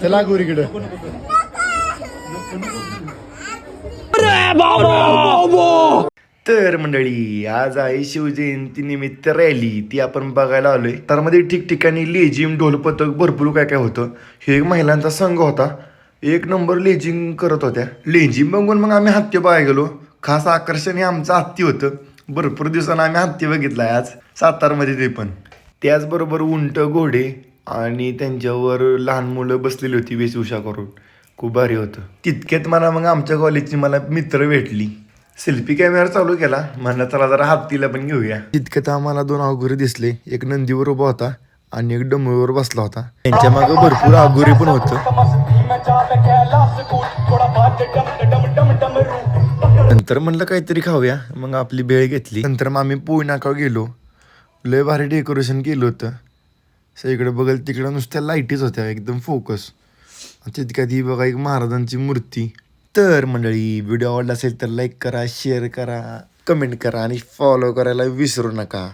चला गोरीकडे. तर मंडळी आज आहे शिवजयंती निमित्त रॅली ती आपण बघायला आलोय. तर मध्ये ठिकठिकाणी लेझिम ढोल पथक भरपूर काय काय होतं. हे एक महिलांचा संघ होता, एक नंबर लेझिम करत होत्या. लेझिम बघून मग आम्ही हत्ती बघायला गेलो. खास आकर्षण हे आमचं हत्ती होतं. भरपूर दिवसांना आम्ही हत्ती बघितलाय आज सातारमध्ये, ते पण त्याचबरोबर उंट घोडे आणि त्यांच्यावर लहान मुलं बसलेली होती वेशभूषा करून. खूप भारी होतं. तितक्यात मला मग आमच्या कॉलेजची मला मित्र भेटली. सेल्फी कॅमेरा चालू केला, म्हणलं चला जरा हत्तीला पण घेऊया. तितक्यात आम्हाला दोन अघोरी दिसले. एक नंदीवर उभा होता आणि एक डमरूवर बसला होता. त्यांच्या मागे भरपूर अघोरी पण होतं. नंतर म्हणलं काहीतरी खाऊया, मग आपली भेळ घेतली. नंतर मग आम्ही पोई नाकावर गेलो. लय भारी डेकोरेशन केलं होतं. सगळीकडे बघल तिकडं नुसत्या लाईटीच होत्या एकदम फोकस. तितक्यात ही बघा एक महाराजांची मूर्ती. तर मंडळी व्हिडिओ आवडला असेल तर लाईक करा, शेअर करा, कमेंट करा आणि फॉलो करायला विसरू नका.